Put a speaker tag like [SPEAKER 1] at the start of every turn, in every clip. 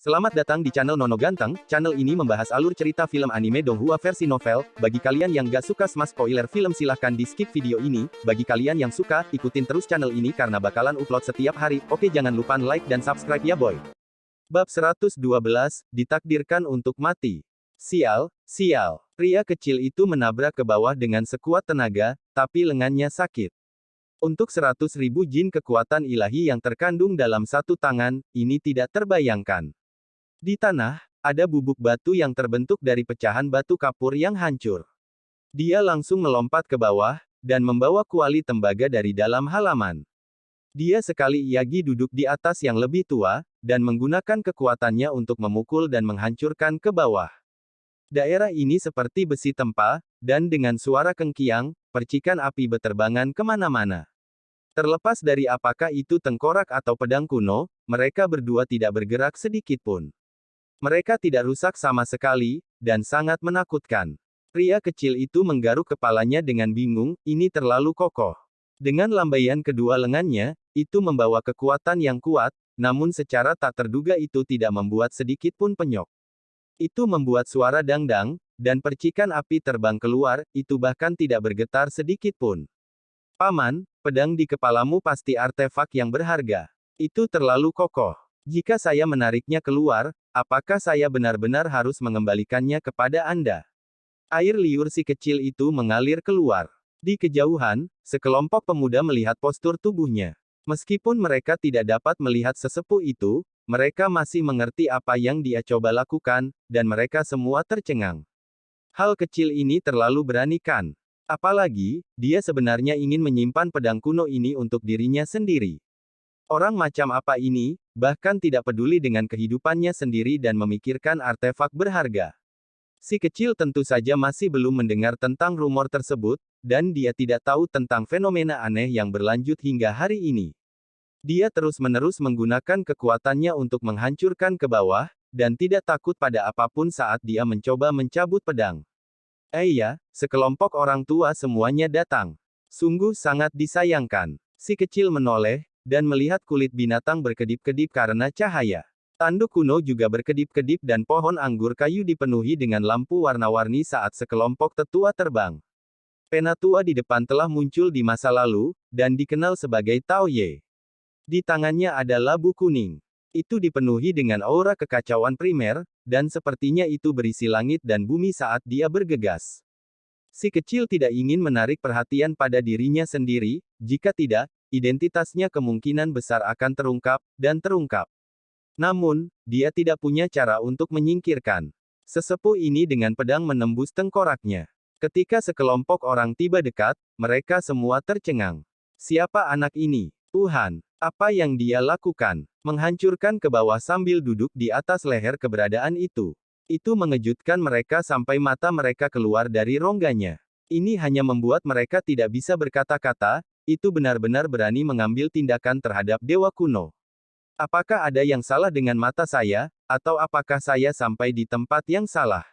[SPEAKER 1] Selamat datang di channel Nono Ganteng. Channel ini membahas alur cerita film anime Donghua versi novel. Bagi kalian yang gak suka sama spoiler film silahkan di skip video ini. Bagi kalian yang suka, ikutin terus channel ini karena bakalan upload setiap hari. Oke, jangan lupa like dan subscribe ya boy. Bab 112, ditakdirkan untuk mati. Sial, sial. Pria kecil itu menabrak ke bawah dengan sekuat tenaga, tapi lengannya sakit. Untuk 100.000 jin kekuatan ilahi yang terkandung dalam satu tangan, ini tidak terbayangkan. Di tanah, ada bubuk batu yang terbentuk dari pecahan batu kapur yang hancur. Dia langsung melompat ke bawah, dan membawa kuali tembaga dari dalam halaman. Dia sekali Iyagi duduk di atas yang lebih tua, dan menggunakan kekuatannya untuk memukul dan menghancurkan ke bawah. Daerah ini seperti besi tempa, dan dengan suara kengkiang, percikan api beterbangan kemana-mana. Terlepas dari apakah itu tengkorak atau pedang kuno, mereka berdua tidak bergerak sedikit pun. Mereka tidak rusak sama sekali, dan sangat menakutkan. Pria kecil itu menggaruk kepalanya dengan bingung, ini terlalu kokoh. Dengan lambaian kedua lengannya, itu membawa kekuatan yang kuat, namun secara tak terduga itu tidak membuat sedikit pun penyok. Itu membuat suara dangdang, dan percikan api terbang keluar, itu bahkan tidak bergetar sedikit pun. Paman, pedang di kepalamu pasti artefak yang berharga. Itu terlalu kokoh. Jika saya menariknya keluar, apakah saya benar-benar harus mengembalikannya kepada Anda? Air liur si kecil itu mengalir keluar. Di kejauhan, sekelompok pemuda melihat postur tubuhnya. Meskipun mereka tidak dapat melihat sesepuh itu, mereka masih mengerti apa yang dia coba lakukan, dan mereka semua tercengang. Hal kecil ini terlalu berani kan? Apalagi, dia sebenarnya ingin menyimpan pedang kuno ini untuk dirinya sendiri. Orang macam apa ini, bahkan tidak peduli dengan kehidupannya sendiri dan memikirkan artefak berharga. Si kecil tentu saja masih belum mendengar tentang rumor tersebut, dan dia tidak tahu tentang fenomena aneh yang berlanjut hingga hari ini. Dia terus-menerus menggunakan kekuatannya untuk menghancurkan ke bawah, dan tidak takut pada apapun saat dia mencoba mencabut pedang. Ya, sekelompok orang tua semuanya datang. Sungguh sangat disayangkan. Si kecil menoleh, dan melihat kulit binatang berkedip-kedip karena cahaya. Tanduk kuno juga berkedip-kedip dan pohon anggur kayu dipenuhi dengan lampu warna-warni saat sekelompok tetua terbang. Penatua di depan telah muncul di masa lalu, dan dikenal sebagai Tao Ye. Di tangannya ada labu kuning. Itu dipenuhi dengan aura kekacauan primer, dan sepertinya itu berisi langit dan bumi saat dia bergegas. Si kecil tidak ingin menarik perhatian pada dirinya sendiri, jika tidak, identitasnya kemungkinan besar akan terungkap, dan terungkap. Namun, dia tidak punya cara untuk menyingkirkan sesepuh ini dengan pedang menembus tengkoraknya. Ketika sekelompok orang tiba dekat, mereka semua tercengang. Siapa anak ini? Tuhan, apa yang dia lakukan? Menghancurkan ke bawah sambil duduk di atas leher keberadaan itu. Itu mengejutkan mereka sampai mata mereka keluar dari rongganya. Ini hanya membuat mereka tidak bisa berkata-kata, itu benar-benar berani mengambil tindakan terhadap dewa kuno. Apakah ada yang salah dengan mata saya, atau apakah saya sampai di tempat yang salah?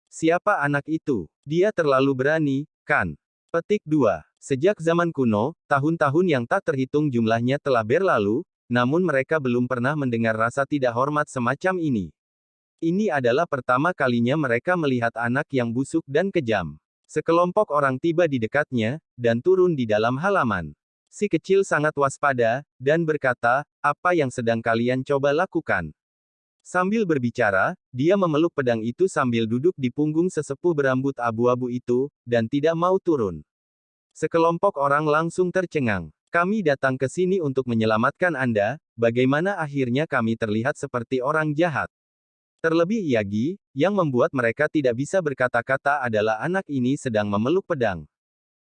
[SPEAKER 1] Siapa anak itu? Dia terlalu berani, kan? Petik 2. Sejak zaman kuno, tahun-tahun yang tak terhitung jumlahnya telah berlalu, namun mereka belum pernah mendengar rasa tidak hormat semacam ini. Ini adalah pertama kalinya mereka melihat anak yang busuk dan kejam. Sekelompok orang tiba di dekatnya, dan turun di dalam halaman. Si kecil sangat waspada, dan berkata, apa yang sedang kalian coba lakukan? Sambil berbicara, dia memeluk pedang itu sambil duduk di punggung sesepuh berambut abu-abu itu, dan tidak mau turun. Sekelompok orang langsung tercengang. Kami datang ke sini untuk menyelamatkan Anda, bagaimana akhirnya kami terlihat seperti orang jahat? Terlebih Iyagi, yang membuat mereka tidak bisa berkata-kata adalah anak ini sedang memeluk pedang.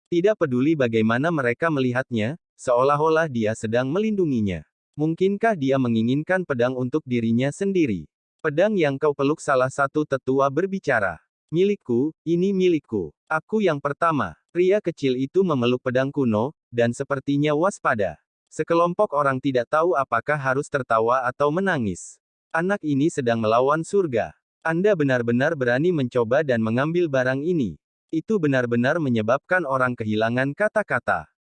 [SPEAKER 1] Tidak peduli bagaimana mereka melihatnya, seolah-olah dia sedang melindunginya. Mungkinkah dia menginginkan pedang untuk dirinya sendiri? Pedang yang kau peluk, salah satu tetua berbicara. Milikku, ini milikku. Aku yang pertama. Pria kecil itu memeluk pedang kuno, dan sepertinya waspada. Sekelompok orang tidak tahu apakah harus tertawa atau menangis. Anak ini sedang melawan surga. Anda benar-benar berani mencoba dan mengambil barang ini. Itu benar-benar menyebabkan orang kehilangan kata-kata.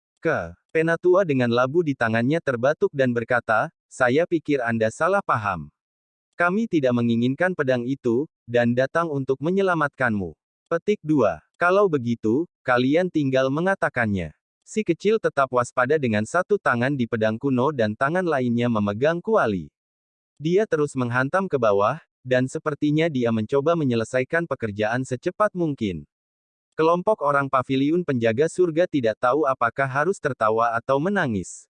[SPEAKER 1] Penatua dengan labu di tangannya terbatuk dan berkata, saya pikir Anda salah paham. Kami tidak menginginkan pedang itu, dan datang untuk menyelamatkanmu. Petik 2. Kalau begitu, kalian tinggal mengatakannya. Si kecil tetap waspada dengan satu tangan di pedang kuno dan tangan lainnya memegang kuali. Dia terus menghantam ke bawah, dan sepertinya dia mencoba menyelesaikan pekerjaan secepat mungkin. Kelompok orang paviliun penjaga surga tidak tahu apakah harus tertawa atau menangis.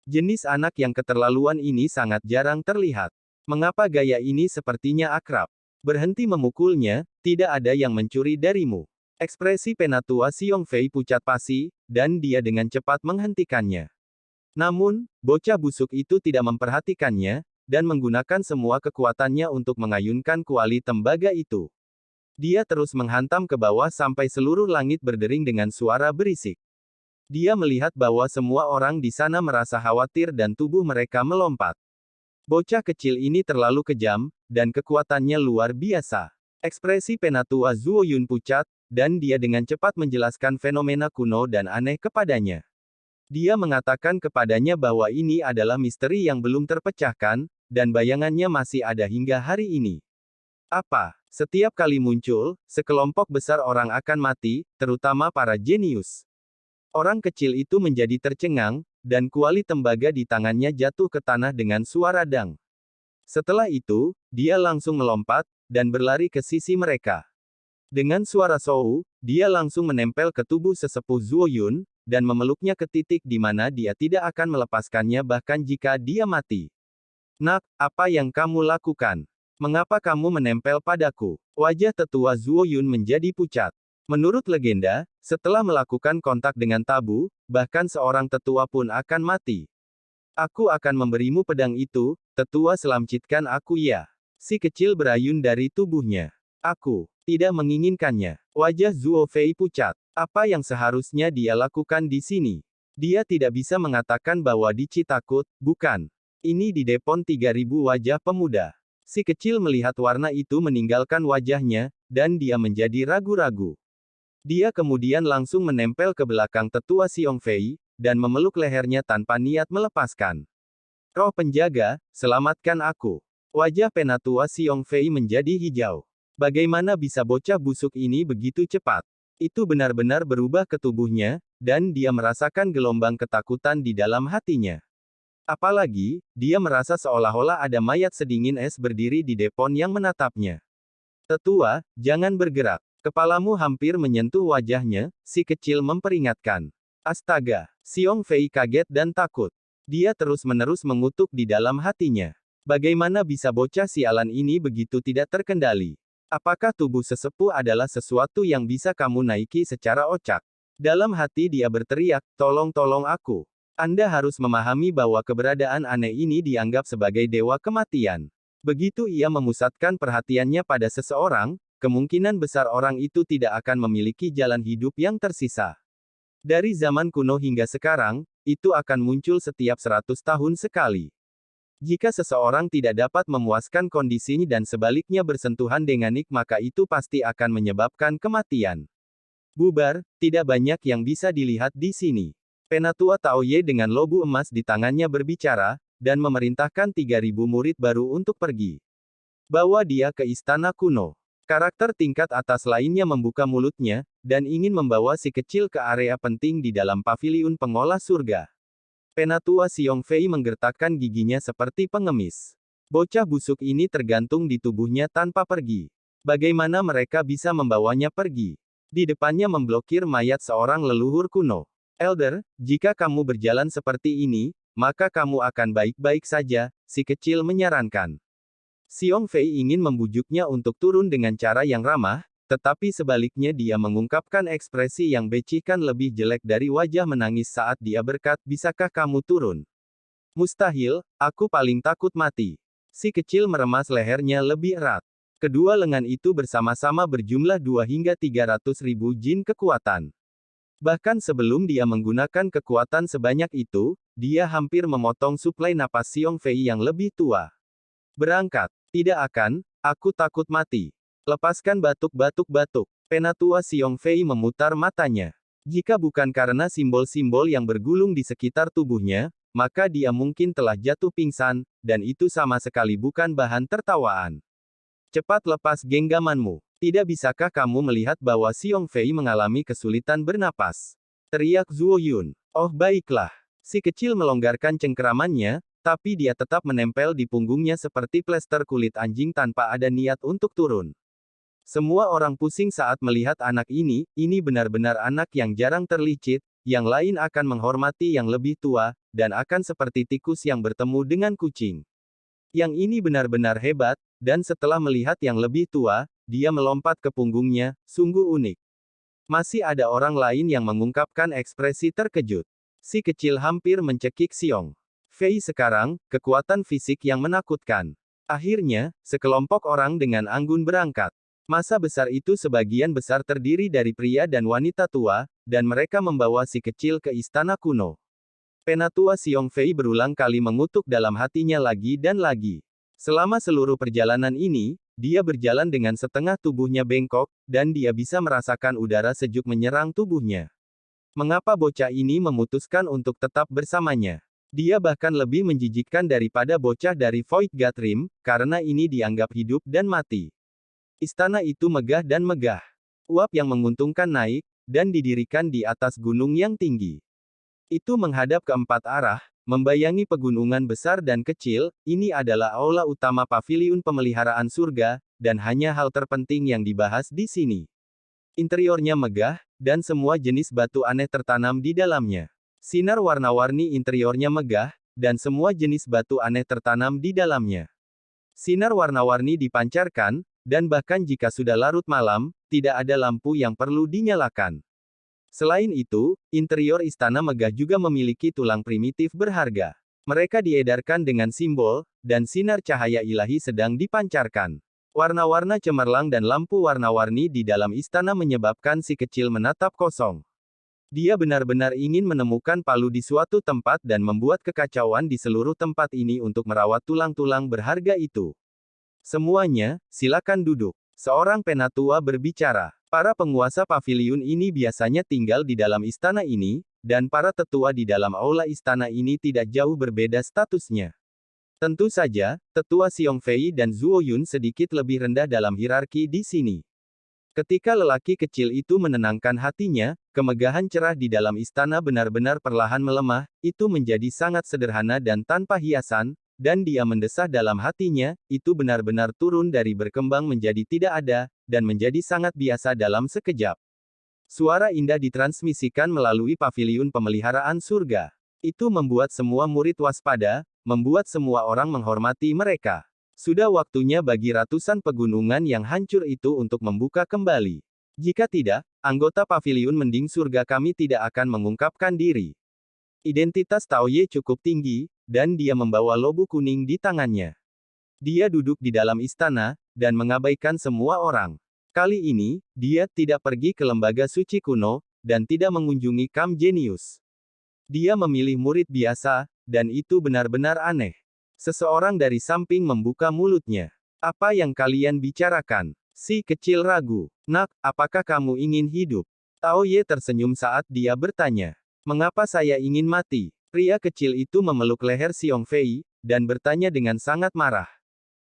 [SPEAKER 1] Jenis anak yang keterlaluan ini sangat jarang terlihat. Mengapa gaya ini sepertinya akrab? Berhenti memukulnya, tidak ada yang mencuri darimu. Ekspresi Penatua Xiong Fei pucat pasi, dan dia dengan cepat menghentikannya. Namun, bocah busuk itu tidak memperhatikannya, dan menggunakan semua kekuatannya untuk mengayunkan kuali tembaga itu. Dia terus menghantam ke bawah sampai seluruh langit berdering dengan suara berisik. Dia melihat bahwa semua orang di sana merasa khawatir dan tubuh mereka melompat. Bocah kecil ini terlalu kejam, dan kekuatannya luar biasa. Ekspresi Penatua Zuo Yun pucat, dan dia dengan cepat menjelaskan fenomena kuno dan aneh kepadanya. Dia mengatakan kepadanya bahwa ini adalah misteri yang belum terpecahkan, dan bayangannya masih ada hingga hari ini. Apa? Setiap kali muncul, sekelompok besar orang akan mati, terutama para jenius. Orang kecil itu menjadi tercengang, dan kuali tembaga di tangannya jatuh ke tanah dengan suara dang. Setelah itu, dia langsung melompat, dan berlari ke sisi mereka. Dengan suara Sou, dia langsung menempel ke tubuh sesepuh Zuo Yun, dan memeluknya ke titik di mana dia tidak akan melepaskannya bahkan jika dia mati. Nak, apa yang kamu lakukan? Mengapa kamu menempel padaku? Wajah tetua Zuo Yun menjadi pucat. Menurut legenda, setelah melakukan kontak dengan tabu, bahkan seorang tetua pun akan mati. Aku akan memberimu pedang itu, tetua selamcitkan aku ya. Si kecil berayun dari tubuhnya. Aku tidak menginginkannya. Wajah Zuo Fei pucat. Apa yang seharusnya dia lakukan di sini? Dia tidak bisa mengatakan bahwa Dici takut, bukan. Ini di Depon 3000 wajah pemuda. Si kecil melihat warna itu meninggalkan wajahnya, dan dia menjadi ragu-ragu. Dia kemudian langsung menempel ke belakang tetua Xiong Fei, dan memeluk lehernya tanpa niat melepaskan. Roh penjaga, selamatkan aku. Wajah Penatua Xiong Fei menjadi hijau. Bagaimana bisa bocah busuk ini begitu cepat? Itu benar-benar berubah ke tubuhnya, dan dia merasakan gelombang ketakutan di dalam hatinya. Apalagi, dia merasa seolah-olah ada mayat sedingin es berdiri di Depon yang menatapnya. Tetua, jangan bergerak. Kepalamu hampir menyentuh wajahnya, si kecil memperingatkan. Astaga, Xiong Fei kaget dan takut. Dia terus-menerus mengutuk di dalam hatinya. Bagaimana bisa bocah sialan ini begitu tidak terkendali? Apakah tubuh sesepuh adalah sesuatu yang bisa kamu naiki secara acak? Dalam hati dia berteriak, tolong aku. Anda harus memahami bahwa keberadaan aneh ini dianggap sebagai dewa kematian. Begitu ia memusatkan perhatiannya pada seseorang, kemungkinan besar orang itu tidak akan memiliki jalan hidup yang tersisa. Dari zaman kuno hingga sekarang, itu akan muncul setiap 100 tahun sekali. Jika seseorang tidak dapat memuaskan kondisinya dan sebaliknya bersentuhan dengannya, maka itu pasti akan menyebabkan kematian. Bubar, tidak banyak yang bisa dilihat di sini. Penatua Tao Ye dengan lobu emas di tangannya berbicara, dan memerintahkan 3000 murid baru untuk pergi. Bawa dia ke istana kuno. Karakter tingkat atas lainnya membuka mulutnya, dan ingin membawa si kecil ke area penting di dalam paviliun pengolah surga. Penatua Xiong Fei menggertakkan giginya seperti pengemis. Bocah busuk ini tergantung di tubuhnya tanpa pergi. Bagaimana mereka bisa membawanya pergi? Di depannya memblokir mayat seorang leluhur kuno. Elder, jika kamu berjalan seperti ini, maka kamu akan baik-baik saja, si kecil menyarankan. Xiong Fei ingin membujuknya untuk turun dengan cara yang ramah, tetapi sebaliknya dia mengungkapkan ekspresi yang becihkan lebih jelek dari wajah menangis saat dia berkata, bisakah kamu turun? Mustahil, aku paling takut mati. Si kecil meremas lehernya lebih erat. Kedua lengan itu bersama-sama berjumlah 2 hingga 300 ribu jin kekuatan. Bahkan sebelum dia menggunakan kekuatan sebanyak itu, dia hampir memotong suplai napas Xiong Fei yang lebih tua. Berangkat. Tidak akan, aku takut mati. Lepaskan batuk. Penatua Xiong Fei memutar matanya. Jika bukan karena simbol-simbol yang bergulung di sekitar tubuhnya, maka dia mungkin telah jatuh pingsan, dan itu sama sekali bukan bahan tertawaan. Cepat lepas genggamanmu. Tidak bisakah kamu melihat bahwa Xiong Fei mengalami kesulitan bernapas? Teriak Zuo Yun. Oh baiklah. Si kecil melonggarkan cengkeramannya, tapi dia tetap menempel di punggungnya seperti plester kulit anjing tanpa ada niat untuk turun. Semua orang pusing saat melihat anak ini benar-benar anak yang jarang terlicit, yang lain akan menghormati yang lebih tua, dan akan seperti tikus yang bertemu dengan kucing. Yang ini benar-benar hebat, dan setelah melihat yang lebih tua, dia melompat ke punggungnya, sungguh unik. Masih ada orang lain yang mengungkapkan ekspresi terkejut. Si kecil hampir mencekik Xiong Fei sekarang, kekuatan fisik yang menakutkan. Akhirnya, sekelompok orang dengan anggun berangkat. Masa besar itu sebagian besar terdiri dari pria dan wanita tua, dan mereka membawa si kecil ke istana kuno. Penatua Xiong Fei berulang kali mengutuk dalam hatinya lagi dan lagi. Selama seluruh perjalanan ini, dia berjalan dengan setengah tubuhnya bengkok, dan dia bisa merasakan udara sejuk menyerang tubuhnya. Mengapa bocah ini memutuskan untuk tetap bersamanya? Dia bahkan lebih menjijikkan daripada bocah dari Void God Rim, karena ini dianggap hidup dan mati. Istana itu megah dan megah. Uap yang menguntungkan naik, dan didirikan di atas gunung yang tinggi. Itu menghadap ke empat arah, membayangi pegunungan besar dan kecil. Ini adalah aula utama paviliun pemeliharaan surga, dan hanya hal terpenting yang dibahas di sini. Interiornya megah, dan semua jenis batu aneh tertanam di dalamnya. Sinar warna-warni interiornya megah, dan semua jenis batu aneh tertanam di dalamnya. Sinar warna-warni dipancarkan, dan bahkan jika sudah larut malam, tidak ada lampu yang perlu dinyalakan. Selain itu, interior istana megah juga memiliki tulang primitif berharga. Mereka diedarkan dengan simbol, dan sinar cahaya ilahi sedang dipancarkan. Warna-warna cemerlang dan lampu warna-warni di dalam istana menyebabkan si kecil menatap kosong. Dia benar-benar ingin menemukan palu di suatu tempat dan membuat kekacauan di seluruh tempat ini untuk merawat tulang-tulang berharga itu. Semuanya, silakan duduk. Seorang penatua berbicara. Para penguasa paviliun ini biasanya tinggal di dalam istana ini, dan para tetua di dalam aula istana ini tidak jauh berbeda statusnya. Tentu saja, tetua Xiong Fei dan Zuo Yun sedikit lebih rendah dalam hierarki di sini. Ketika lelaki kecil itu menenangkan hatinya, kemegahan cerah di dalam istana benar-benar perlahan melemah, itu menjadi sangat sederhana dan tanpa hiasan, dan dia mendesah dalam hatinya, itu benar-benar turun dari berkembang menjadi tidak ada, dan menjadi sangat biasa dalam sekejap. Suara indah ditransmisikan melalui paviliun pemeliharaan surga. Itu membuat semua murid waspada, membuat semua orang menghormati mereka. Sudah waktunya bagi ratusan pegunungan yang hancur itu untuk membuka kembali. Jika tidak, anggota paviliun mending surga kami tidak akan mengungkapkan diri. Identitas Tao Ye cukup tinggi, dan dia membawa lobu kuning di tangannya. Dia duduk di dalam istana, dan mengabaikan semua orang. Kali ini, dia tidak pergi ke lembaga suci kuno, dan tidak mengunjungi Kam Genius. Dia memilih murid biasa, dan itu benar-benar aneh. Seseorang dari samping membuka mulutnya. Apa yang kalian bicarakan? Si kecil ragu. Nak, apakah kamu ingin hidup? Tao Ye tersenyum saat dia bertanya. Mengapa saya ingin mati? Pria kecil itu memeluk leher Xiong Fei, dan bertanya dengan sangat marah.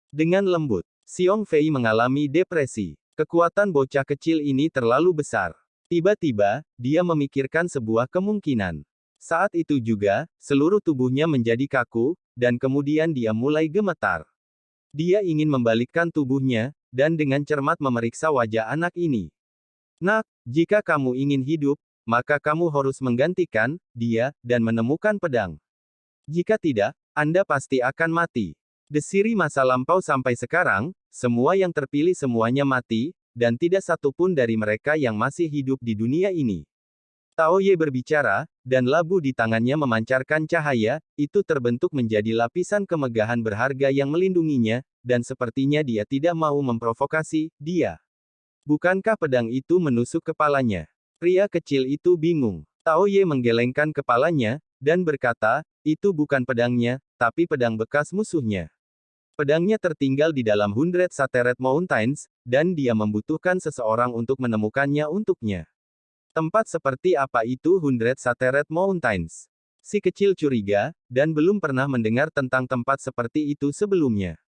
[SPEAKER 1] Dengan lembut, Xiong Fei mengalami depresi. Kekuatan bocah kecil ini terlalu besar. Tiba-tiba, dia memikirkan sebuah kemungkinan. Saat itu juga, seluruh tubuhnya menjadi kaku, dan kemudian dia mulai gemetar. Dia ingin membalikkan tubuhnya, dan dengan cermat memeriksa wajah anak ini. Nak, jika kamu ingin hidup, maka kamu harus menggantikan dia, dan menemukan pedang. Jika tidak, Anda pasti akan mati. Desiri masa lampau sampai sekarang, semua yang terpilih semuanya mati, dan tidak satu pun dari mereka yang masih hidup di dunia ini. Tao Ye berbicara, dan labu di tangannya memancarkan cahaya, itu terbentuk menjadi lapisan kemegahan berharga yang melindunginya, dan sepertinya dia tidak mau memprovokasi dia. Bukankah pedang itu menusuk kepalanya? Pria kecil itu bingung. Tao Ye menggelengkan kepalanya, dan berkata, itu bukan pedangnya, tapi pedang bekas musuhnya. Pedangnya tertinggal di dalam Hundred Sateret Mountains, dan dia membutuhkan seseorang untuk menemukannya untuknya. Tempat seperti apa itu Hundred Sateret Mountains? Si kecil curiga, dan belum pernah mendengar tentang tempat seperti itu sebelumnya.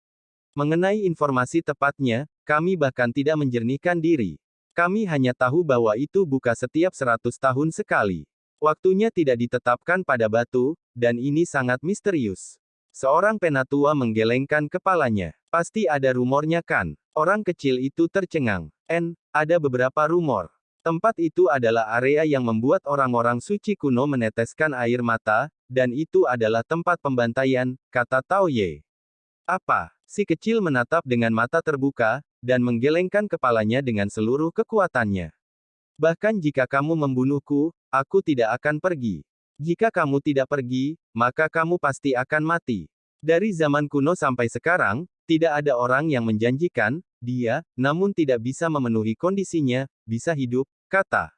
[SPEAKER 1] Mengenai informasi tepatnya, kami bahkan tidak menjernihkan diri. Kami hanya tahu bahwa itu buka setiap 100 tahun sekali. Waktunya tidak ditetapkan pada batu, dan ini sangat misterius. Seorang penatua menggelengkan kepalanya. Pasti ada rumornya kan? Orang kecil itu tercengang. Ada beberapa rumor. Tempat itu adalah area yang membuat orang-orang suci kuno meneteskan air mata, dan itu adalah tempat pembantaian, kata Tao Ye. Apa? Si kecil menatap dengan mata terbuka, dan menggelengkan kepalanya dengan seluruh kekuatannya. Bahkan jika kamu membunuhku, aku tidak akan pergi. Jika kamu tidak pergi, maka kamu pasti akan mati. Dari zaman kuno sampai sekarang, tidak ada orang yang menjanjikan, dia, namun tidak bisa memenuhi kondisinya, bisa hidup, kata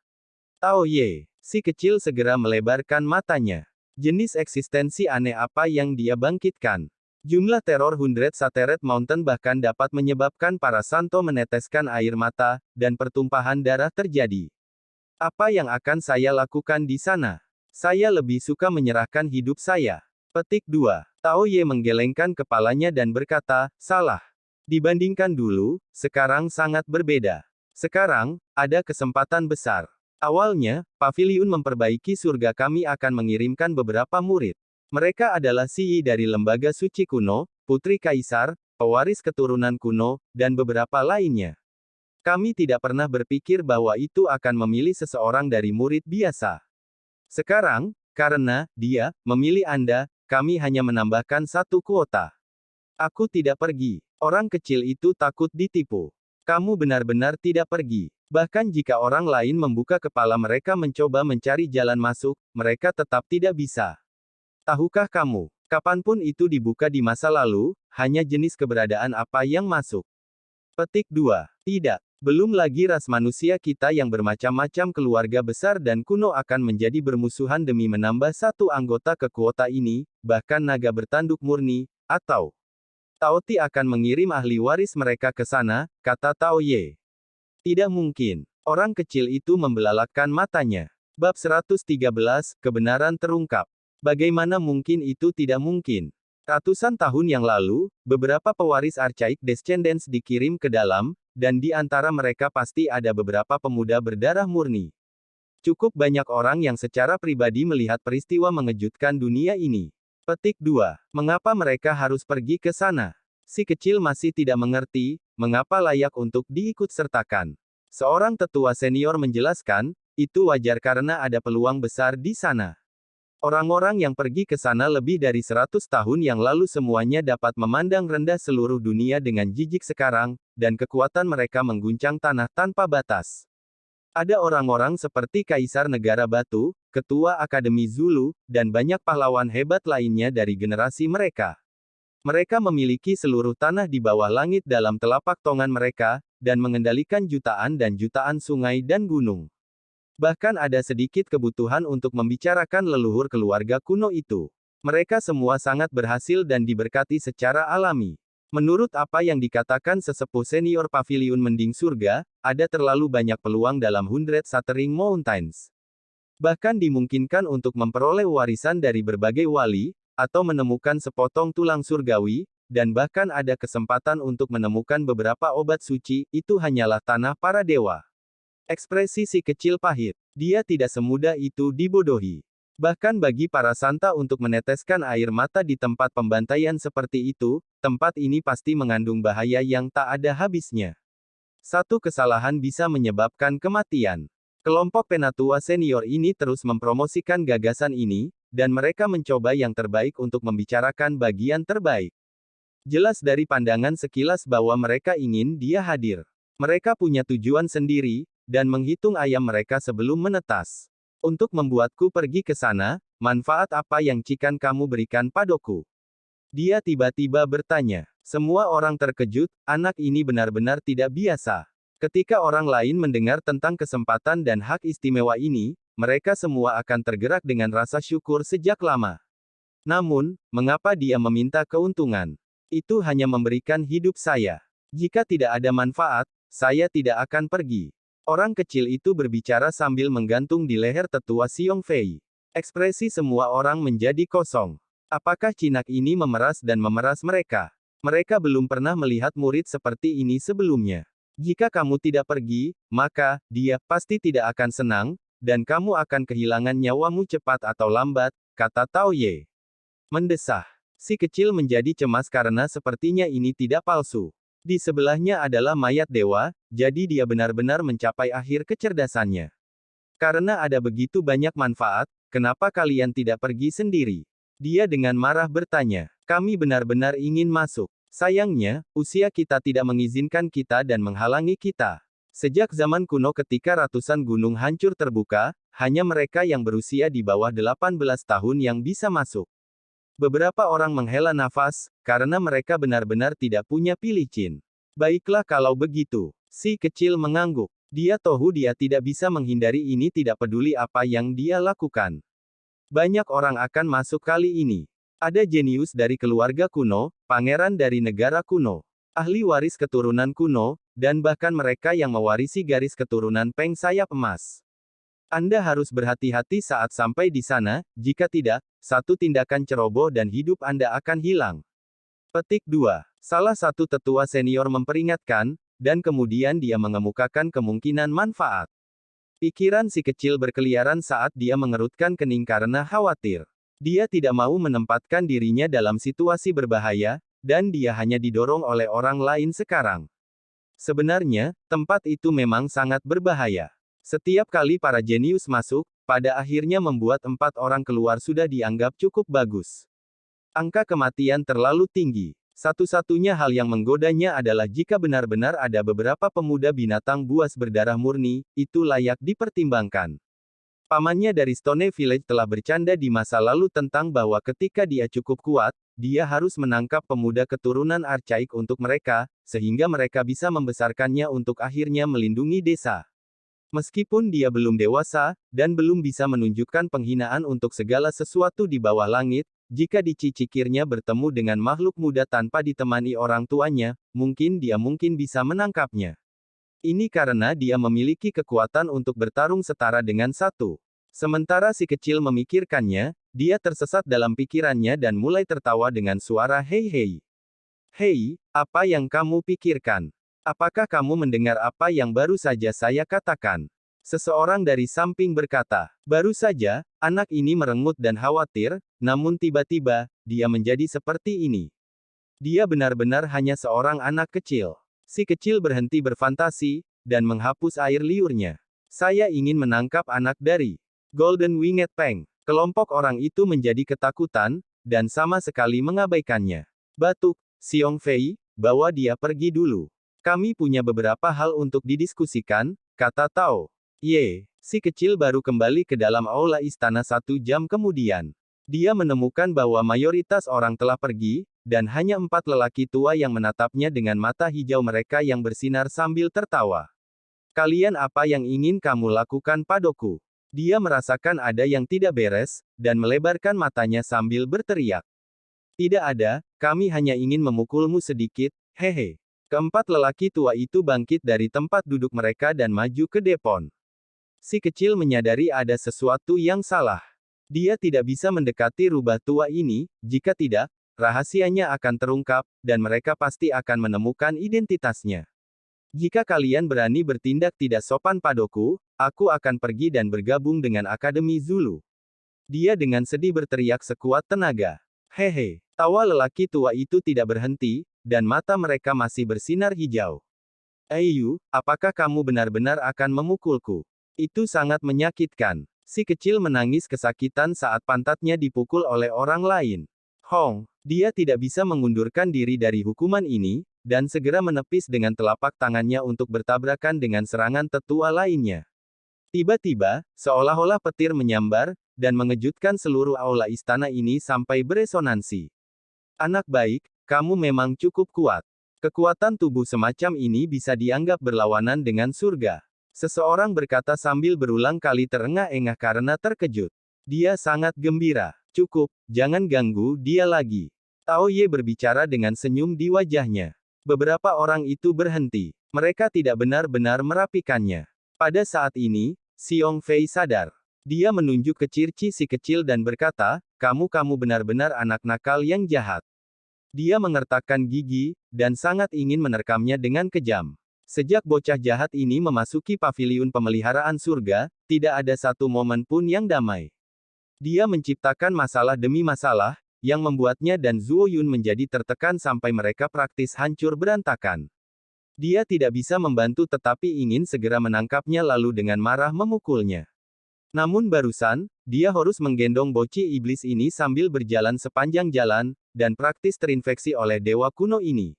[SPEAKER 1] Tao Ye. Si kecil segera melebarkan matanya. Jenis eksistensi aneh apa yang dia bangkitkan? Jumlah teror Hundred Sateret Mountain bahkan dapat menyebabkan para santo meneteskan air mata, dan pertumpahan darah terjadi. Apa yang akan saya lakukan di sana? Saya lebih suka menyerahkan hidup saya. Petik 2. Tao Ye menggelengkan kepalanya dan berkata, salah. Dibandingkan dulu, sekarang sangat berbeda. Sekarang, ada kesempatan besar. Awalnya, paviliun memperbaiki surga kami akan mengirimkan beberapa murid. Mereka adalah Siyi dari Lembaga Suci Kuno, Putri Kaisar, pewaris keturunan kuno, dan beberapa lainnya. Kami tidak pernah berpikir bahwa itu akan memilih seseorang dari murid biasa. Sekarang, karena dia memilih Anda, kami hanya menambahkan satu kuota. Aku tidak pergi. Orang kecil itu takut ditipu. Kamu benar-benar tidak pergi. Bahkan jika orang lain membuka kepala mereka mencoba mencari jalan masuk, mereka tetap tidak bisa. Tahukah kamu, kapanpun itu dibuka di masa lalu, hanya jenis keberadaan apa yang masuk. Petik 2. Tidak. Belum lagi ras manusia kita yang bermacam-macam keluarga besar dan kuno akan menjadi bermusuhan demi menambah satu anggota ke kuota ini, bahkan naga bertanduk murni, atau Taoti akan mengirim ahli waris mereka ke sana, kata Tao Ye. Tidak mungkin. Orang kecil itu membelalakkan matanya. Bab 113, kebenaran terungkap. Bagaimana mungkin itu tidak mungkin? Ratusan tahun yang lalu, beberapa pewaris Archaic Descendants dikirim ke dalam, dan di antara mereka pasti ada beberapa pemuda berdarah murni. Cukup banyak orang yang secara pribadi melihat peristiwa mengejutkan dunia ini. Petik 2. Mengapa mereka harus pergi ke sana? Si kecil masih tidak mengerti, mengapa layak untuk diikut-sertakan. Seorang tetua senior menjelaskan, itu wajar karena ada peluang besar di sana. Orang-orang yang pergi ke sana lebih dari 100 tahun yang lalu semuanya dapat memandang rendah seluruh dunia dengan jijik sekarang, dan kekuatan mereka mengguncang tanah tanpa batas. Ada orang-orang seperti Kaisar Negara Batu, Ketua Akademi Zulu, dan banyak pahlawan hebat lainnya dari generasi mereka. Mereka memiliki seluruh tanah di bawah langit dalam telapak tangan mereka, dan mengendalikan jutaan dan jutaan sungai dan gunung. Bahkan ada sedikit kebutuhan untuk membicarakan leluhur keluarga kuno itu. Mereka semua sangat berhasil dan diberkati secara alami. Menurut apa yang dikatakan sesepuh senior paviliun mending surga, ada terlalu banyak peluang dalam Hundred Satering Mountains. Bahkan dimungkinkan untuk memperoleh warisan dari berbagai wali, atau menemukan sepotong tulang surgawi, dan bahkan ada kesempatan untuk menemukan beberapa obat suci, itu hanyalah tanah para dewa. Ekspresi si kecil pahit. Dia tidak semudah itu dibodohi. Bahkan bagi para santa untuk meneteskan air mata di tempat pembantaian seperti itu, tempat ini pasti mengandung bahaya yang tak ada habisnya. Satu kesalahan bisa menyebabkan kematian. Kelompok penatua senior ini terus mempromosikan gagasan ini, dan mereka mencoba yang terbaik untuk membicarakan bagian terbaik. Jelas dari pandangan sekilas bahwa mereka ingin dia hadir. Mereka punya tujuan sendiri, dan menghitung ayam mereka sebelum menetas. Untuk membuatku pergi ke sana, manfaat apa yang cikan kamu berikan padaku? Dia tiba-tiba bertanya. Semua orang terkejut, anak ini benar-benar tidak biasa. Ketika orang lain mendengar tentang kesempatan dan hak istimewa ini, mereka semua akan tergerak dengan rasa syukur sejak lama. Namun, mengapa dia meminta keuntungan? Itu hanya memberikan hidup saya. Jika tidak ada manfaat, saya tidak akan pergi. Orang kecil itu berbicara sambil menggantung di leher tetua Xiong Fei. Ekspresi semua orang menjadi kosong. Apakah Cinak ini memeras dan memeras mereka? Mereka belum pernah melihat murid seperti ini sebelumnya. Jika kamu tidak pergi, maka dia pasti tidak akan senang, dan kamu akan kehilangan nyawamu cepat atau lambat, kata Tao Ye. Mendesah. Si kecil menjadi cemas karena sepertinya ini tidak palsu. Di sebelahnya adalah mayat dewa, jadi dia benar-benar mencapai akhir kecerdasannya. Karena ada begitu banyak manfaat, kenapa kalian tidak pergi sendiri? Dia dengan marah bertanya. Kami benar-benar ingin masuk. Sayangnya, usia kita tidak mengizinkan kita dan menghalangi kita. Sejak zaman kuno ketika ratusan gunung hancur terbuka, hanya mereka yang berusia di bawah 18 tahun yang bisa masuk. Beberapa orang menghela nafas, karena mereka benar-benar tidak punya pilicin. Baiklah kalau begitu. Si kecil mengangguk. Dia tahu dia tidak bisa menghindari ini, tidak peduli apa yang dia lakukan. Banyak orang akan masuk kali ini. Ada jenius dari keluarga kuno, pangeran dari negara kuno, ahli waris keturunan kuno, dan bahkan mereka yang mewarisi garis keturunan Peng sayap emas. Anda harus berhati-hati saat sampai di sana, jika tidak, satu tindakan ceroboh dan hidup Anda akan hilang. Petik 2. Salah satu tetua senior memperingatkan, dan kemudian dia mengemukakan kemungkinan manfaat. Pikiran si kecil berkeliaran saat dia mengerutkan kening karena khawatir. Dia tidak mau menempatkan dirinya dalam situasi berbahaya, dan dia hanya didorong oleh orang lain sekarang. Sebenarnya, tempat itu memang sangat berbahaya. Setiap kali para jenius masuk, pada akhirnya membuat 4 orang keluar sudah dianggap cukup bagus. Angka kematian terlalu tinggi. Satu-satunya hal yang menggodanya adalah jika benar-benar ada beberapa pemuda binatang buas berdarah murni, itu layak dipertimbangkan. Pamannya dari Stone Village telah bercanda di masa lalu tentang bahwa ketika dia cukup kuat, dia harus menangkap pemuda keturunan archaik untuk mereka, sehingga mereka bisa membesarkannya untuk akhirnya melindungi desa. Meskipun dia belum dewasa, dan belum bisa menunjukkan penghinaan untuk segala sesuatu di bawah langit, jika dicicikirnya bertemu dengan makhluk muda tanpa ditemani orang tuanya, mungkin dia bisa menangkapnya. Ini karena dia memiliki kekuatan untuk bertarung setara dengan satu. Sementara si kecil memikirkannya, dia tersesat dalam pikirannya dan mulai tertawa dengan suara hei-hei. Hei, apa yang kamu pikirkan? Apakah kamu mendengar apa yang baru saja saya katakan? Seseorang dari samping berkata, baru saja, anak ini merengut dan khawatir, namun tiba-tiba, dia menjadi seperti ini. Dia benar-benar hanya seorang anak kecil. Si kecil berhenti berfantasi, dan menghapus air liurnya. Saya ingin menangkap anak dari Golden Winged Peng. Kelompok orang itu menjadi ketakutan, dan sama sekali mengabaikannya. Batuk, Xiong Fei, bawa dia pergi dulu. Kami punya beberapa hal untuk didiskusikan, kata Tao Ye. Si kecil baru kembali ke dalam aula istana 1 jam kemudian. Dia menemukan bahwa mayoritas orang telah pergi, dan hanya 4 lelaki tua yang menatapnya dengan mata hijau mereka yang bersinar sambil tertawa. Kalian apa yang ingin kamu lakukan padaku? Dia merasakan ada yang tidak beres, dan melebarkan matanya sambil berteriak. Tidak ada, kami hanya ingin memukulmu sedikit, hehe. Keempat lelaki tua itu bangkit dari tempat duduk mereka dan maju ke depan. Si kecil menyadari ada sesuatu yang salah. Dia tidak bisa mendekati rubah tua ini, jika tidak, rahasianya akan terungkap, dan mereka pasti akan menemukan identitasnya. Jika kalian berani bertindak tidak sopan padaku, aku akan pergi dan bergabung dengan Akademi Zulu. Dia dengan sedih berteriak sekuat tenaga. Hehe, tawa lelaki tua itu tidak berhenti, dan mata mereka masih bersinar hijau. Ayu, apakah kamu benar-benar akan memukulku? Itu sangat menyakitkan. Si kecil menangis kesakitan saat pantatnya dipukul oleh orang lain. Hong, dia tidak bisa mengundurkan diri dari hukuman ini, dan segera menepis dengan telapak tangannya untuk bertabrakan dengan serangan tetua lainnya. Tiba-tiba, seolah-olah petir menyambar, dan mengejutkan seluruh aula istana ini sampai beresonansi. Anak baik, kamu memang cukup kuat. Kekuatan tubuh semacam ini bisa dianggap berlawanan dengan surga. Seseorang berkata sambil berulang kali terengah-engah karena terkejut. Dia sangat gembira. Cukup, jangan ganggu dia lagi. Tao Ye berbicara dengan senyum di wajahnya. Beberapa orang itu berhenti. Mereka tidak benar-benar merapikannya. Pada saat ini, Xiong Fei sadar. Dia menunjuk ke Circi si kecil dan berkata, kamu benar-benar anak nakal yang jahat. Dia mengertakkan gigi, dan sangat ingin menerkamnya dengan kejam. Sejak bocah jahat ini memasuki paviliun pemeliharaan surga, tidak ada satu momen pun yang damai. Dia menciptakan masalah demi masalah, yang membuatnya dan Zuo Yun menjadi tertekan sampai mereka praktis hancur berantakan. Dia tidak bisa membantu tetapi ingin segera menangkapnya lalu dengan marah memukulnya. Namun barusan, dia harus menggendong bocil iblis ini sambil berjalan sepanjang jalan, dan praktis terinfeksi oleh dewa kuno ini.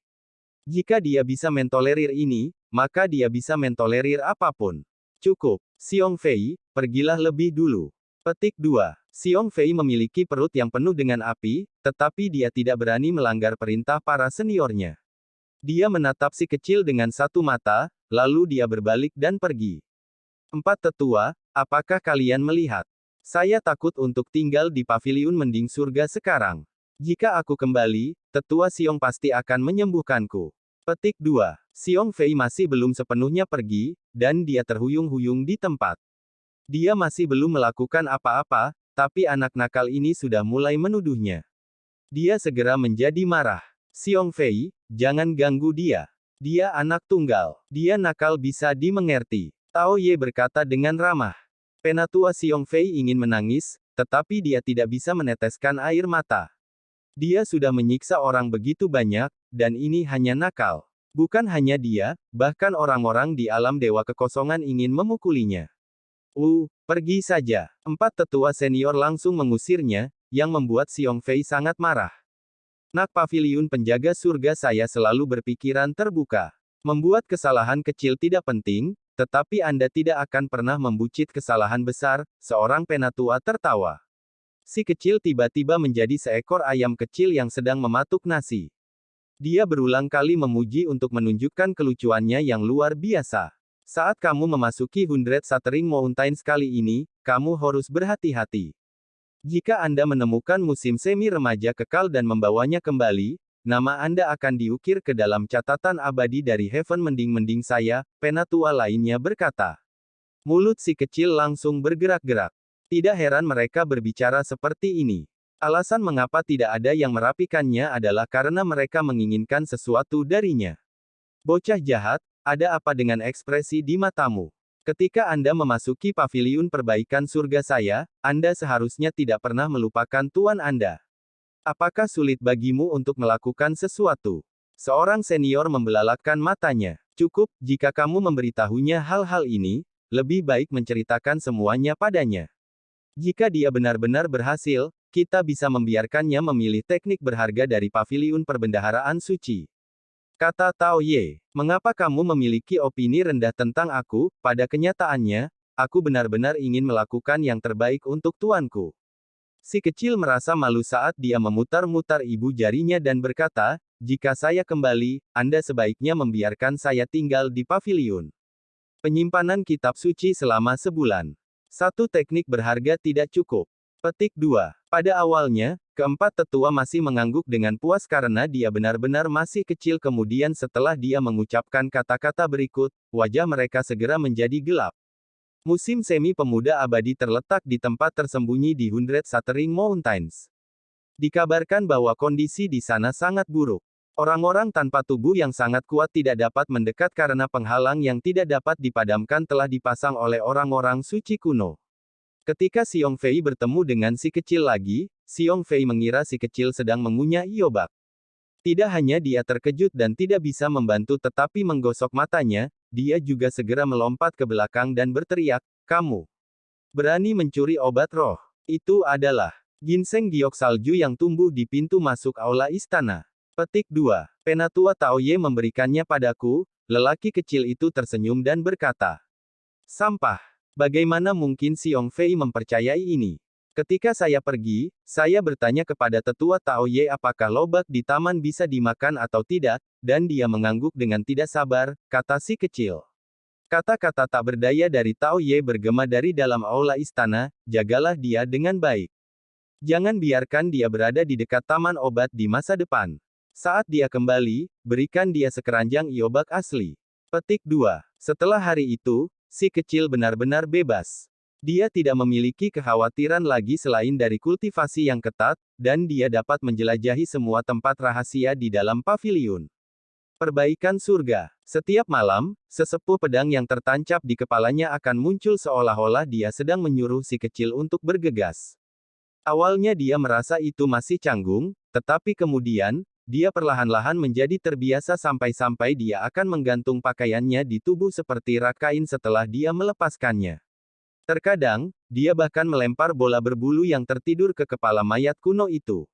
[SPEAKER 1] Jika dia bisa mentolerir ini, maka dia bisa mentolerir apapun. Cukup. Xiong Fei, pergilah lebih dulu. Petik 2. Xiong Fei memiliki perut yang penuh dengan api, tetapi dia tidak berani melanggar perintah para seniornya. Dia menatap si kecil dengan satu mata, lalu dia berbalik dan pergi. 4 tetua, apakah kalian melihat? Saya takut untuk tinggal di paviliun mending surga sekarang. Jika aku kembali, tetua Xiong pasti akan menyembuhkanku. Petik 2. Xiong Fei masih belum sepenuhnya pergi, dan dia terhuyung-huyung di tempat. Dia masih belum melakukan apa-apa, tapi anak nakal ini sudah mulai menuduhnya. Dia segera menjadi marah. Xiong Fei, jangan ganggu dia. Dia anak tunggal. Dia nakal bisa dimengerti. Tao Ye berkata dengan ramah. Penatua Xiong Fei ingin menangis, tetapi dia tidak bisa meneteskan air mata. Dia sudah menyiksa orang begitu banyak, dan ini hanya nakal. Bukan hanya dia, bahkan orang-orang di alam dewa kekosongan ingin memukulinya. Pergi saja. 4 tetua senior langsung mengusirnya, yang membuat Xiong Fei sangat marah. Nak paviliun penjaga surga saya selalu berpikiran terbuka. Membuat kesalahan kecil tidak penting, tetapi Anda tidak akan pernah membucit kesalahan besar, seorang penatua tertawa. Si kecil tiba-tiba menjadi seekor ayam kecil yang sedang mematuk nasi. Dia berulang kali memuji untuk menunjukkan kelucuannya yang luar biasa. Saat kamu memasuki 100 Shattering Mountains kali ini, kamu harus berhati-hati. Jika Anda menemukan musim semi remaja kekal dan membawanya kembali, nama Anda akan diukir ke dalam catatan abadi dari Heaven mending-mending saya, penatua lainnya berkata. Mulut si kecil langsung bergerak-gerak. Tidak heran mereka berbicara seperti ini. Alasan mengapa tidak ada yang merapikannya adalah karena mereka menginginkan sesuatu darinya. Bocah jahat, ada apa dengan ekspresi di matamu? Ketika Anda memasuki paviliun perbaikan surga saya, Anda seharusnya tidak pernah melupakan Tuan Anda. Apakah sulit bagimu untuk melakukan sesuatu? Seorang senior membelalakkan matanya. Cukup, jika kamu memberitahunya hal-hal ini, lebih baik menceritakan semuanya padanya. Jika dia benar-benar berhasil, kita bisa membiarkannya memilih teknik berharga dari paviliun perbendaharaan suci. Kata Tao Ye, mengapa kamu memiliki opini rendah tentang aku? Pada kenyataannya, aku benar-benar ingin melakukan yang terbaik untuk tuanku. Si kecil merasa malu saat dia memutar-mutar ibu jarinya dan berkata, jika saya kembali, Anda sebaiknya membiarkan saya tinggal di paviliun. Penyimpanan kitab suci selama sebulan. Satu teknik berharga tidak cukup. Petik 2. Pada awalnya, keempat tetua masih mengangguk dengan puas karena dia benar-benar masih kecil kemudian setelah dia mengucapkan kata-kata berikut, wajah mereka segera menjadi gelap. Musim semi pemuda abadi terletak di tempat tersembunyi di 100 Shattering Mountains. Dikabarkan bahwa kondisi di sana sangat buruk. Orang-orang tanpa tubuh yang sangat kuat tidak dapat mendekat karena penghalang yang tidak dapat dipadamkan telah dipasang oleh orang-orang suci kuno. Ketika Xiong Fei bertemu dengan si kecil lagi, Xiong Fei mengira si kecil sedang mengunyah iobak. Tidak hanya dia terkejut dan tidak bisa membantu tetapi menggosok matanya, dia juga segera melompat ke belakang dan berteriak, kamu berani mencuri obat roh. Itu adalah ginseng giok salju yang tumbuh di pintu masuk aula istana. Petik 2. Penatua Tao Ye memberikannya padaku, lelaki kecil itu tersenyum dan berkata. Sampah. Bagaimana mungkin Xiong Fei mempercayai ini? Ketika saya pergi, saya bertanya kepada tetua Tao Ye apakah lobak di taman bisa dimakan atau tidak, dan dia mengangguk dengan tidak sabar, kata si kecil. Kata-kata tak berdaya dari Tao Ye bergema dari dalam aula istana, jagalah dia dengan baik. Jangan biarkan dia berada di dekat taman obat di masa depan. Saat dia kembali, berikan dia sekeranjang iobak asli. Petik 2. Setelah hari itu, si kecil benar-benar bebas. Dia tidak memiliki kekhawatiran lagi selain dari kultivasi yang ketat, dan dia dapat menjelajahi semua tempat rahasia di dalam paviliun. Perbaikan surga. Setiap malam, sesepuh pedang yang tertancap di kepalanya akan muncul seolah-olah dia sedang menyuruh si kecil untuk bergegas. Awalnya dia merasa itu masih canggung, tetapi kemudian, dia perlahan-lahan menjadi terbiasa sampai-sampai dia akan menggantung pakaiannya di tubuh seperti rak kain setelah dia melepaskannya. Terkadang, dia bahkan melempar bola berbulu yang tertidur ke kepala mayat kuno itu.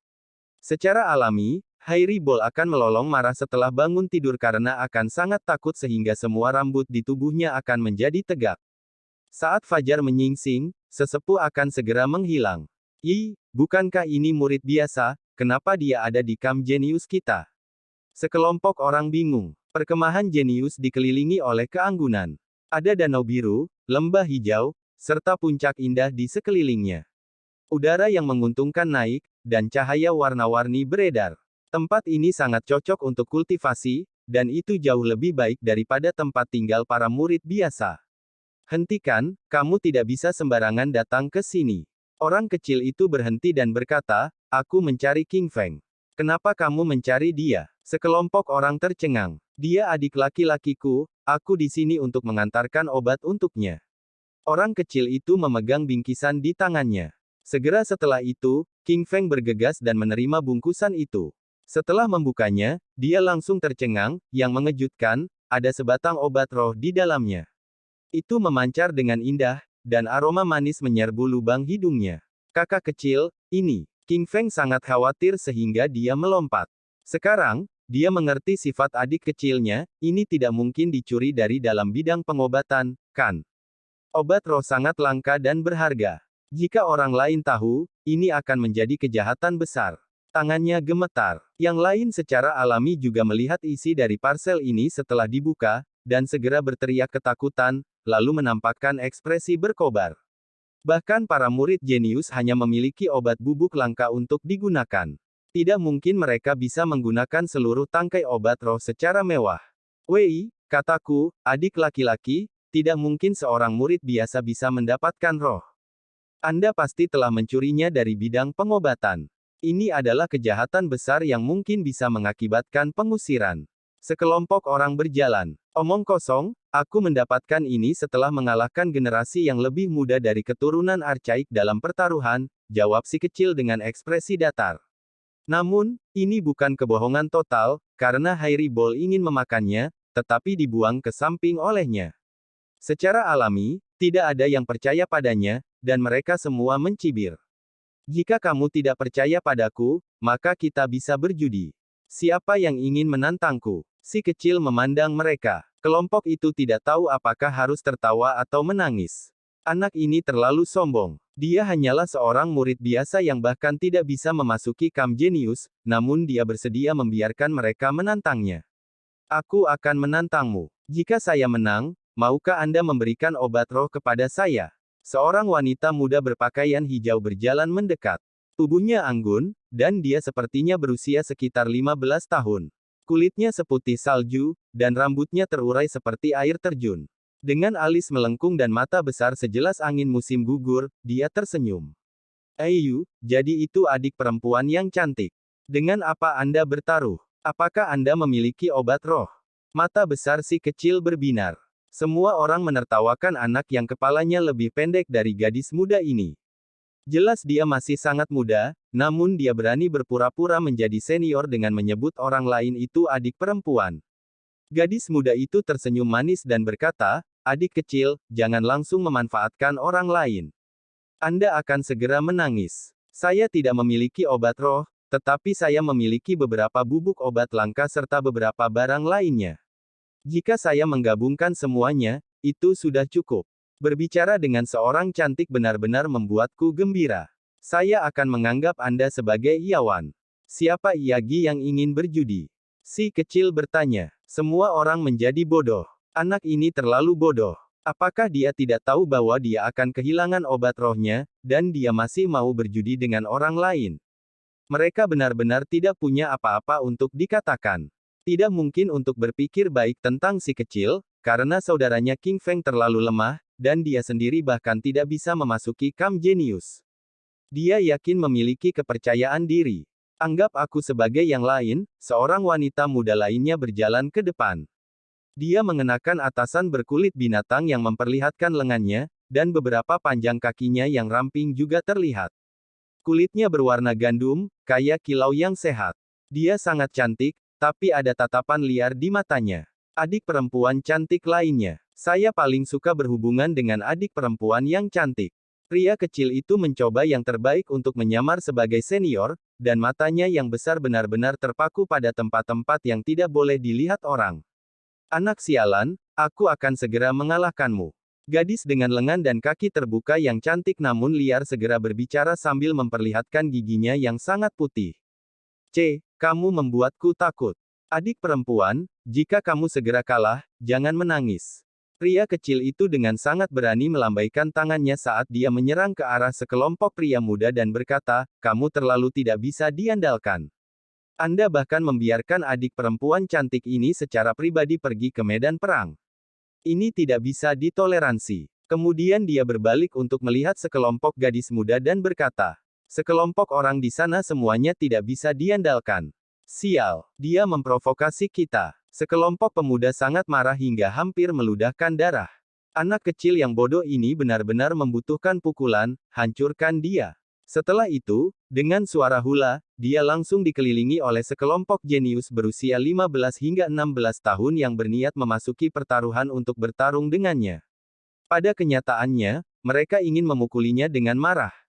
[SPEAKER 1] Secara alami, Hairi Bol akan melolong marah setelah bangun tidur karena akan sangat takut sehingga semua rambut di tubuhnya akan menjadi tegak. Saat fajar menyingsing, sesepuh akan segera menghilang. Bukankah ini murid biasa, kenapa dia ada di kamp jenius kita? Sekelompok orang bingung. Perkemahan jenius dikelilingi oleh keanggunan. Ada danau biru, lembah hijau, serta puncak indah di sekelilingnya. Udara yang menguntungkan naik, dan cahaya warna-warni beredar. Tempat ini sangat cocok untuk kultivasi, dan itu jauh lebih baik daripada tempat tinggal para murid biasa. Hentikan, kamu tidak bisa sembarangan datang ke sini. Orang kecil itu berhenti dan berkata, aku mencari King Feng. Kenapa kamu mencari dia? Sekelompok orang tercengang. Dia adik laki-lakiku, aku di sini untuk mengantarkan obat untuknya. Orang kecil itu memegang bingkisan di tangannya. Segera setelah itu, King Feng bergegas dan menerima bungkusan itu. Setelah membukanya, dia langsung tercengang, yang mengejutkan, ada sebatang obat roh di dalamnya. Itu memancar dengan indah, dan aroma manis menyerbu lubang hidungnya. Kakak kecil, ini. King Feng sangat khawatir sehingga dia melompat. Sekarang, dia mengerti sifat adik kecilnya, ini tidak mungkin dicuri dari dalam bidang pengobatan, kan? Obat roh sangat langka dan berharga. Jika orang lain tahu, ini akan menjadi kejahatan besar. Tangannya gemetar. Yang lain secara alami juga melihat isi dari parsel ini setelah dibuka, dan segera berteriak ketakutan, lalu menampakkan ekspresi berkobar. Bahkan para murid jenius hanya memiliki obat bubuk langka untuk digunakan. Tidak mungkin mereka bisa menggunakan seluruh tangkai obat roh secara mewah. Wei, kataku, adik laki-laki, tidak mungkin seorang murid biasa bisa mendapatkan roh. Anda pasti telah mencurinya dari bidang pengobatan. Ini adalah kejahatan besar yang mungkin bisa mengakibatkan pengusiran. Sekelompok orang berjalan. Omong kosong, aku mendapatkan ini setelah mengalahkan generasi yang lebih muda dari keturunan archaik dalam pertaruhan, jawab si kecil dengan ekspresi datar. Namun, ini bukan kebohongan total, karena Hairi Bol ingin memakannya, tetapi dibuang ke samping olehnya. Secara alami, tidak ada yang percaya padanya, dan mereka semua mencibir. Jika kamu tidak percaya padaku, maka kita bisa berjudi. Siapa yang ingin menantangku? Si kecil memandang mereka. Kelompok itu tidak tahu apakah harus tertawa atau menangis. Anak ini terlalu sombong. Dia hanyalah seorang murid biasa yang bahkan tidak bisa memasuki kamp jenius, namun dia bersedia membiarkan mereka menantangnya. Aku akan menantangmu. Jika saya menang, maukah Anda memberikan obat roh kepada saya? Seorang wanita muda berpakaian hijau berjalan mendekat. Tubuhnya anggun, dan dia sepertinya berusia sekitar 15 tahun. Kulitnya seputih salju, dan rambutnya terurai seperti air terjun. Dengan alis melengkung dan mata besar sejelas angin musim gugur, dia tersenyum. Ayu, jadi itu adik perempuan yang cantik. Dengan apa Anda bertaruh? Apakah Anda memiliki obat roh? Mata besar si kecil berbinar. Semua orang menertawakan anak yang kepalanya lebih pendek dari gadis muda ini. Jelas dia masih sangat muda, namun dia berani berpura-pura menjadi senior dengan menyebut orang lain itu adik perempuan. Gadis muda itu tersenyum manis dan berkata, adik kecil, jangan langsung memanfaatkan orang lain. Anda akan segera menangis. Saya tidak memiliki obat roh, tetapi saya memiliki beberapa bubuk obat langka serta beberapa barang lainnya. Jika saya menggabungkan semuanya, itu sudah cukup. Berbicara dengan seorang cantik benar-benar membuatku gembira. Saya akan menganggap Anda sebagai Iawan. Siapa Iyagi yang ingin berjudi? Si kecil bertanya. Semua orang menjadi bodoh. Anak ini terlalu bodoh. Apakah dia tidak tahu bahwa dia akan kehilangan obat rohnya, dan dia masih mau berjudi dengan orang lain? Mereka benar-benar tidak punya apa-apa untuk dikatakan. Tidak mungkin untuk berpikir baik tentang si kecil, karena saudaranya King Feng terlalu lemah, dan dia sendiri bahkan tidak bisa memasuki kamp jenius. Dia yakin memiliki kepercayaan diri. Anggap aku sebagai yang lain, seorang wanita muda lainnya berjalan ke depan. Dia mengenakan atasan berkulit binatang yang memperlihatkan lengannya, dan beberapa panjang kakinya yang ramping juga terlihat. Kulitnya berwarna gandum, kaya kilau yang sehat. Dia sangat cantik, tapi ada tatapan liar di matanya. Adik perempuan cantik lainnya. Saya paling suka berhubungan dengan adik perempuan yang cantik. Pria kecil itu mencoba yang terbaik untuk menyamar sebagai senior, dan matanya yang besar benar-benar terpaku pada tempat-tempat yang tidak boleh dilihat orang. Anak sialan, aku akan segera mengalahkanmu. Gadis dengan lengan dan kaki terbuka yang cantik namun liar segera berbicara sambil memperlihatkan giginya yang sangat putih. Kamu membuatku takut. Adik perempuan, jika kamu segera kalah, jangan menangis. Pria kecil itu dengan sangat berani melambaikan tangannya saat dia menyerang ke arah sekelompok pria muda dan berkata, kamu terlalu tidak bisa diandalkan. Anda bahkan membiarkan adik perempuan cantik ini secara pribadi pergi ke medan perang. Ini tidak bisa ditoleransi. Kemudian dia berbalik untuk melihat sekelompok gadis muda dan berkata, sekelompok orang di sana semuanya tidak bisa diandalkan. Sial, dia memprovokasi kita. Sekelompok pemuda sangat marah hingga hampir meludahkan darah. Anak kecil yang bodoh ini benar-benar membutuhkan pukulan, hancurkan dia. Setelah itu, dengan suara hula, dia langsung dikelilingi oleh sekelompok jenius berusia 15 hingga 16 tahun yang berniat memasuki pertaruhan untuk bertarung dengannya. Pada kenyataannya, mereka ingin memukulinya dengan marah.